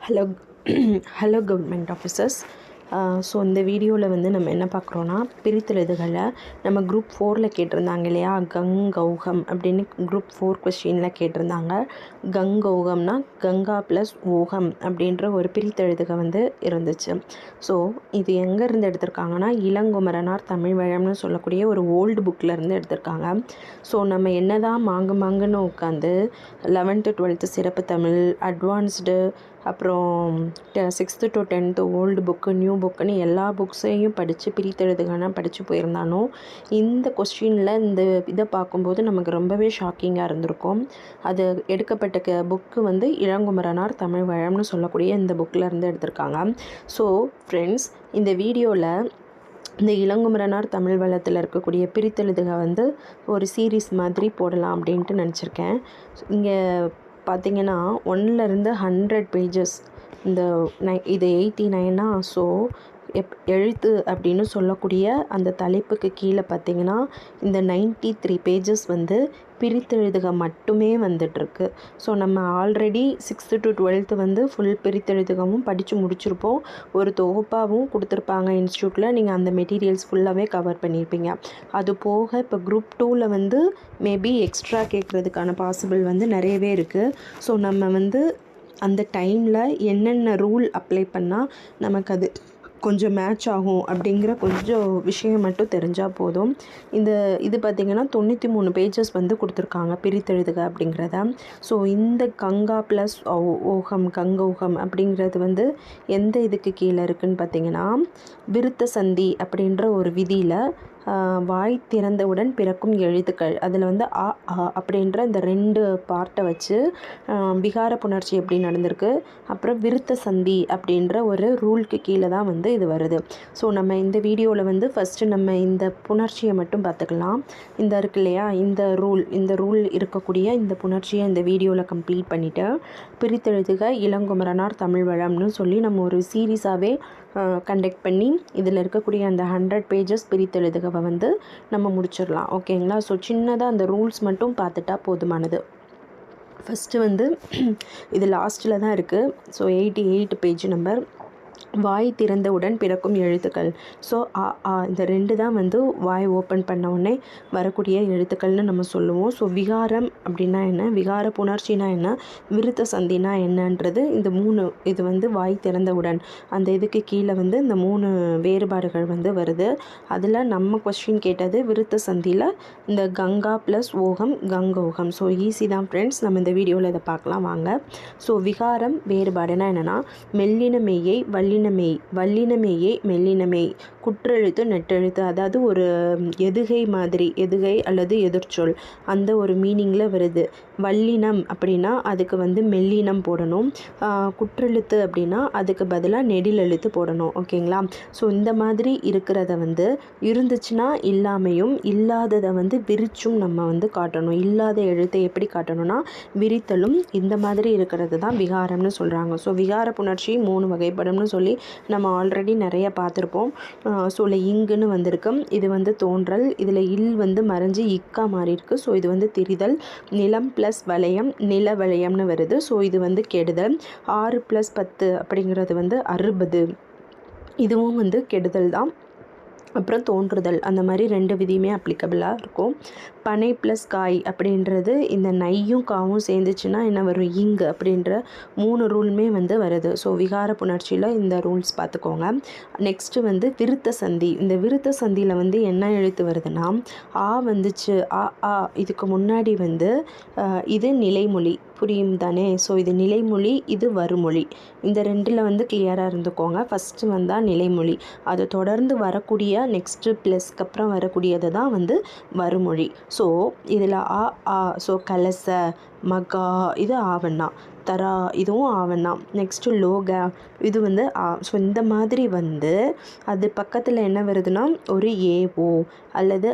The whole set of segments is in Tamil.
Hello hello government officers. So இந்த வீடியோவில் வந்து நம்ம என்ன பார்க்குறோன்னா, பிரித்தெழுதுகளை நம்ம குரூப் 4ல் கேட்டிருந்தாங்க இல்லையா, கௌகம் அப்படின்னு குரூப் 4 கொஸ்டினில் கேட்டிருந்தாங்க. கௌகம்னா கங்கா ப்ளஸ் ஓகம் அப்படின்ற ஒரு பிரித்தெழுதுக வந்து இருந்துச்சு. ஸோ இது எங்கேருந்து எடுத்திருக்காங்கன்னா, இளங்குமரனார் தமிழ் வழம்னு சொல்லக்கூடிய ஒரு ஓல்டு புக்கில் இருந்து எடுத்திருக்காங்க. ஸோ நம்ம என்ன தான் மாங்குன்னு உட்காந்து 11th 12th சிறப்பு தமிழ், அட்வான்ஸ்டு, அப்புறம் 6th to 10th old book, new புக்குன்னு எல்லா புக்ஸையும் படித்து பிரித்தெழுதுகனா படித்து போயிருந்தாலும், இந்த கொஸ்டினில் இந்த இதை பார்க்கும்போது நமக்கு ரொம்பவே ஷாக்கிங்காக இருந்திருக்கும். அது எடுக்கப்பட்ட புக்கு வந்து இளங்குமரனார் தமிழ் வழம்னு சொல்லக்கூடிய இந்த புக்கில் இருந்து எடுத்திருக்காங்க. ஸோ ஃப்ரெண்ட்ஸ், இந்த வீடியோவில் இந்த இளங்குமரனார் தமிழ் வளத்தில் இருக்கக்கூடிய பிரித்தெழுதுக வந்து ஒரு சீரீஸ் மாதிரி போடலாம் அப்படின்ட்டு நினச்சிருக்கேன். இங்கே பார்த்திங்கன்னா 1லேருந்து 100 பேஜஸ், இந்த இது 89. ஸோ எழுத்து அப்படின்னு சொல்லக்கூடிய அந்த தலைப்புக்கு கீழே பார்த்திங்கன்னா இந்த 93 பேஜஸ் வந்து பிரித்தெழுதுக மட்டுமே வந்துட்டுருக்கு. ஸோ நம்ம ஆல்ரெடி 6th to 12th வந்து ஃபுல் பிரித்தெழுதுகவும் படித்து முடிச்சிருப்போம். ஒரு தொகுப்பாகவும் கொடுத்துருப்பாங்க இன்ஸ்டியூட்டில். நீங்கள் அந்த மெட்டீரியல்ஸ் ஃபுல்லாகவே கவர் பண்ணியிருப்பீங்க. அது போக இப்போ குரூப் 2ல் வந்து மேபி எக்ஸ்ட்ரா கேட்குறதுக்கான பாசிபிள் வந்து நிறையவே இருக்குது. ஸோ நம்ம வந்து அந்த டைமில் என்னென்ன ரூல் அப்ளை பண்ணால் நமக்கு அது கொஞ்சம் மேட்ச் ஆகும் அப்படிங்கிற கொஞ்சம் விஷயம் மட்டும் தெரிஞ்சால் போதும். இது பார்த்திங்கன்னா 93 பேஜஸ் வந்து கொடுத்துருக்காங்க பிரித்தெழுதுக அப்படிங்கிறத. ஸோ இந்த கங்கா ப்ளஸ் கங்கௌகம் அப்படிங்கிறது வந்து எந்த இதுக்கு கீழே இருக்குதுன்னு பார்த்திங்கன்னா, விருத்த சந்தி அப்படின்ற ஒரு விதியில் வாய் திறந்தவுடன் பிறக்கும் எழுத்துக்கள், அதில் வந்து அ அப்படின்ற இந்த 2 பார்ட்டை வச்சு விகார புணர்ச்சி எப்படி நடந்திருக்கு, அப்புறம் விருத்த சந்தி அப்படின்ற ஒரு ரூலுக்கு கீழே தான் வந்து இது வருது. ஸோ நம்ம இந்த வீடியோவில் வந்து ஃபஸ்ட்டு நம்ம இந்த புணர்ச்சியை மட்டும் பார்த்துக்கலாம். இந்த இருக்கு இல்லையா, இந்த ரூல் இருக்கக்கூடிய இந்த புணர்ச்சியை இந்த வீடியோவில் கம்ப்ளீட் பண்ணிவிட்டு, பிரித்தெழுதுக இளங்குமரனார் தமிழ் வளம்னு சொல்லி நம்ம ஒரு சீரீஸாகவே கண்டக்ட் பண்ணி இதில் இருக்கக்கூடிய அந்த 100 பேஜஸ் பிரித்தெழுதுகவை வந்து நம்ம முடிச்சிடலாம். ஓகேங்களா? ஸோ சின்னதாக அந்த ரூல்ஸ் மட்டும் பார்த்துட்டா போதுமானது. ஃபஸ்ட்டு வந்து இது லாஸ்ட்டில் தான் இருக்குது. So 88 page number. வாய் திறந்தவுடன் பிறக்கும் எழுத்துக்கள். ஸோ இந்த 2 தான் வந்து வாய் ஓப்பன் பண்ண உடனே வரக்கூடிய எழுத்துக்கள்னு நம்ம சொல்லுவோம். ஸோ விகாரம் அப்படின்னா என்ன, விகார புணர்ச்சினா என்ன, விருத்த சந்தினா என்னன்றது இந்த 3 இது வந்து வாய் திறந்தவுடன் அந்த இதுக்கு கீழே வந்து இந்த 3 வேறுபாடுகள் வந்து வருது. அதில் நம்ம கொஸ்டின் கேட்டது விருத்த சந்தியில் இந்த கங்கா ப்ளஸ் ஓகம் கங்கௌகம். ஸோ ஈஸி தான் ஃப்ரெண்ட்ஸ், நம்ம இந்த வீடியோவில் இதை பார்க்கலாம் வாங்க. ஸோ விகாரம் வேறுபாடுனா என்னென்னா, மெல்லின மெய்யை வல்லினமேயை மெல்லினமேய், குற்றெழுத்து நெட்டெழுத்து, அதாவது ஒரு எதுகை மாதிரி, எதுகை அல்லது எதிர்ச்சொல் அந்த ஒரு மீனிங்கில் வருது. வல்லினம் அப்படின்னா அதுக்கு வந்து மெல்லினம் போடணும். குற்றெழுத்து அப்படின்னா அதுக்கு பதிலாக நெடில் எழுத்து போடணும். ஓகேங்களா? ஸோ இந்த மாதிரி இருக்கிறத வந்து இருந்துச்சுன்னா இல்லாமையும், இல்லாததை வந்து விரிச்சும் நம்ம வந்து காட்டணும். இல்லாத எழுத்தை எப்படி காட்டணும்னா விரித்தலும், இந்த மாதிரி இருக்கிறது தான் விகாரம்னு சொல்கிறாங்க. ஸோ விகார புணர்ச்சி 3 வகைப்படும்னு சொல்லி நம்ம ஆல்ரெடி நிறைய பார்த்துருப்போம். ஸோ இங்குன்னு வந்திருக்கு, இது வந்து தோன்றல், இதில் இல் வந்து மறைஞ்சி இக்கா மாறி இருக்குது. ஸோ இது வந்து திரிதல். நிலம் ப்ளஸ் வளையம் நில வளையம்னு வருது. ஸோ இது வந்து கெடுதல். 6 + 10 அப்படிங்கிறது வந்து 60, இதுவும் வந்து கெடுதல் தான். அப்புறம் தோன்றுதல், அந்த மாதிரி 2 விதியுமே அப்ளிகபிளாக இருக்கும். பனை ப்ளஸ் காய் அப்படின்றது இந்த நையும் காவும் சேர்ந்துச்சுன்னா என்ன வரும், இங்கு அப்படின்ற 3 ரூலுமே வந்து வருது. ஸோ விகார புணர்ச்சியில் இந்த ரூல்ஸ் பார்த்துக்கோங்க. நெக்ஸ்ட்டு வந்து விருத்த சந்தி. இந்த விருத்த சந்தியில் வந்து என்ன எழுத்து வருதுன்னா, ஆ வந்துச்சு, இதுக்கு முன்னாடி வந்து இது நிலைமொழி, புரியும் தானே? ஸோ இது நிலைமொழி, இது வருமொழி. இந்த 2ல் வந்து கிளியராக இருந்துக்கோங்க. ஃபஸ்ட்டு வந்தால் நிலைமொழி, அதை தொடர்ந்து வரக்கூடிய நெக்ஸ்ட்டு ப்ளஸ்க்கு அப்புறம் வரக்கூடியது தான் வந்து வருமொழி. ஸோ இதில் ஸோ கலச, மகா, இது ஆவண்ணா, தரா, இதுவும் ஆவண்ணா. நெக்ஸ்ட்டு லோக, இது வந்து ஸோ இந்த மாதிரி வந்து அது பக்கத்தில் என்ன வருதுன்னா ஒரு ஏஓ அல்லது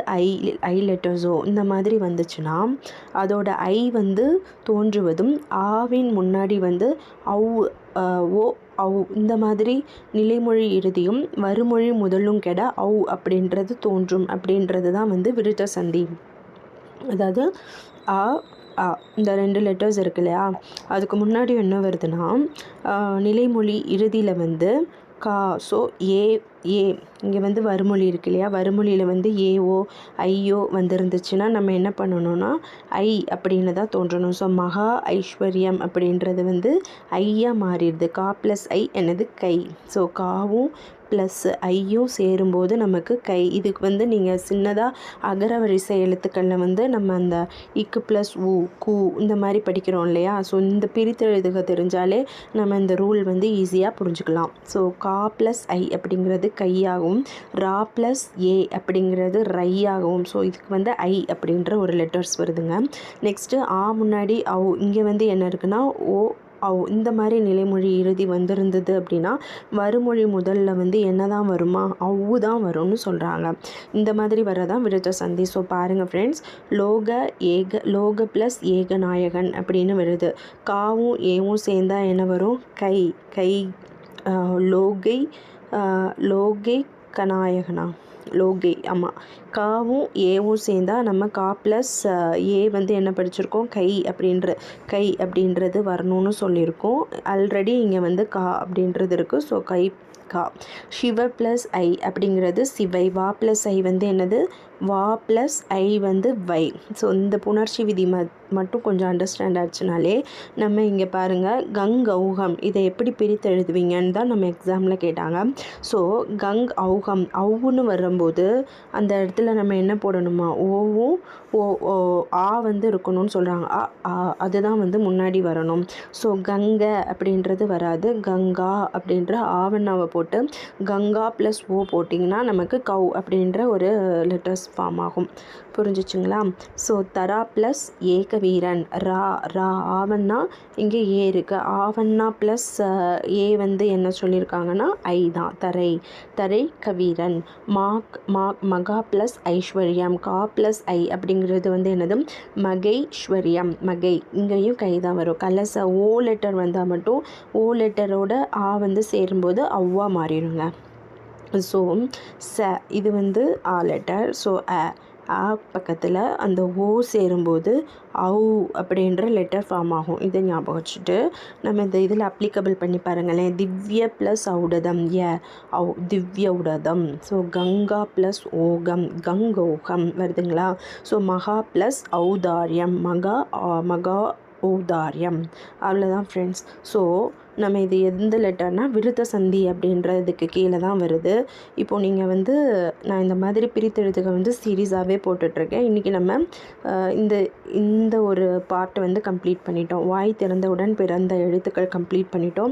ஐ லெட்டர்ஸோ இந்த மாதிரி வந்துச்சுன்னா அதோட ஐ வந்து தோன்றுவதும், ஆவின் முன்னாடி வந்து இந்த மாதிரி நிலைமொழி இறுதியும் வருமொழி முதலும் கெட அப்படின்றது தோன்றும் அப்படின்றது தான் வந்து விருத்த சந்தி. அதாவது ஆ இந்த 2 லெட்டர்ஸ் இருக்கு இல்லையா, அதுக்கு முன்னாடி என்ன வருதுன்னா நிலைமொழி இறுதியில் வந்து கா. ஸோ ஏ இங்கே வந்து வறுமொழி இருக்கு இல்லையா, வறுமொழியில் வந்து ஏஓ ஐயோ வந்துருந்துச்சுன்னா நம்ம என்ன பண்ணணும்னா ஐ அப்படின்னு தான் தோன்றணும். ஸோ மகா ஐஸ்வர்யம் அப்படின்றது வந்து ஐயா மாறிடுது. கா ப்ளஸ் ஐ என்னது கை. ஸோ காவும் ப்ளஸ் ஐயும் சேரும்போது நமக்கு கை. இதுக்கு வந்து நீங்கள் சின்னதாக அகர வரிசை எழுத்துக்களில் வந்து நம்ம அந்த இக்கு ப்ளஸ் ஊ கூ இந்த மாதிரி படிக்கிறோம் இல்லையா. ஸோ இந்த பிரித்தெழுதுக தெரிஞ்சாலே நம்ம இந்த ரூல் வந்து ஈஸியாக புரிஞ்சுக்கலாம். ஸோ கா ப்ளஸ் ஐ அப்படிங்கிறது கையாகவும், ரா ப்ளஸ் ஏ அப்படிங்கிறது ரையாகவும். ஸோ இதுக்கு வந்து ஐ அப்படின்ற ஒரு லெட்டர்ஸ் வருதுங்க. நெக்ஸ்ட்டு ஆ முன்னாடி அவ் இங்கே வந்து என்ன இருக்குன்னா ஓ அவ் இந்த மாதிரி நிலைமொழி இறுதி வந்திருந்தது அப்படின்னா வறுமொழி முதல்ல வந்து என்ன தான் வருமா, அவ்வு தான் வரும்னு சொல்கிறாங்க. இந்த மாதிரி வரதான் விருத்த சந்தி. ஸோ பாருங்கள் ஃப்ரெண்ட்ஸ், லோக ப்ளஸ் ஏகநாயகன் அப்படின்னு வருது. காவும் ஏவும் சேர்ந்தா என்ன வரும், கை. லோகை கநாயகனா, லோகை. ஆமாம், காவும் ஏவும் சேர்ந்தா நம்ம கா ப்ளஸ் ஏ வந்து என்ன படிச்சிருக்கோம், கை அப்படின்றது வரணும்னு சொல்லியிருக்கோம். ஆல்ரெடி இங்கே வந்து கா அப்படின்றது இருக்குது. ஸோ கை கா. சிவ ப்ளஸ் ஐ அப்படிங்கிறது சிவை. வா ப்ளஸ் ஐ வந்து என்னது, வா ப்ளஸ் ஐ வந்து வை. ஸோ இந்த புணர்ச்சி விதி மட்டும் கொஞ்சம் அண்டர்ஸ்டாண்ட் ஆச்சுனாலே நம்ம இங்கே பாருங்கள் கங்கௌகம் இதை எப்படி பிரித்து எழுதுவீங்கன்னு தான் நம்ம எக்ஸாமில் கேட்டாங்க. ஸோ கங்கௌகம் அவ்வுன்னு வரும்போது அந்த இடத்துல நம்ம என்ன போடணுமா, ஓவும் ஆ வந்து இருக்கணும்னு சொல்கிறாங்க. அதுதான் வந்து முன்னாடி வரணும். ஸோ கங்கை அப்படின்றது வராது, கங்கா அப்படின்ற ஆவண்ணாவை போட்டு கங்கா ப்ளஸ் ஓ போட்டிங்கன்னா நமக்கு கவ் அப்படின்ற ஒரு லெட்டர்ஸ் ஃபார்ம் ஆகும். புரிஞ்சிச்சுங்களா. ஸோ தரா ப்ளஸ் ஏக வீரன், ரா ஆவண்ணா இங்கே ஏ இருக்குது. ஆவண்ணா ப்ளஸ் ஏ வந்து என்ன சொல்லியிருக்காங்கன்னா ஐ தான், தரை கவீரன். மகா ப்ளஸ் ஐஸ்வர்யம், கா ப்ளஸ் ஐ அப்படிங்கிறது வந்து என்னது, மகைஸ்வர்யம். மகை இங்கேயும் கை தான் வரும். கலச ஓ லெட்டர் வந்தால் மட்டும் ஓ லெட்டரோட ஆ வந்து சேரும்போது அவ்வா மாறிடுங்க. ஸோ இது வந்து ஆ லெட்டர். ஸோ ஆ பக்கத்தில் அந்த ஓ சேரும்போது ஔ அப்படின்ற லெட்டர் ஃபார்ம் ஆகும். இதை ஞாபகம் வச்சுட்டு நம்ம இந்த இதில் அப்ளிகபிள் பண்ணி பாருங்களேன். திவ்ய ப்ளஸ் ஔடதம் திவ்ய உடதம். ஸோ கங்கா ப்ளஸ் ஓகம் கங்கோகம் வருதுங்களா. ஸோ மகா ப்ளஸ் ஔதாரியம் மகா ஔதாரியம். அவ்வளோதான் ஃப்ரெண்ட்ஸ். ஸோ நம்ம இது எந்த லெட்டர்னால் விருத்த சந்தி அப்படின்றதுக்கு கீழே தான் வருது. இப்போது நீங்கள் வந்து நான் இந்த மாதிரி பிரித்தெழுத்துக்க வந்து சீரீஸாகவே போட்டுட்ருக்கேன். இன்றைக்கி நம்ம இந்த ஒரு பார்ட் வந்து கம்ப்ளீட் பண்ணிட்டோம். வாய் திறந்தவுடன் பிறந்த எழுத்துக்கள் கம்ப்ளீட் பண்ணிட்டோம்.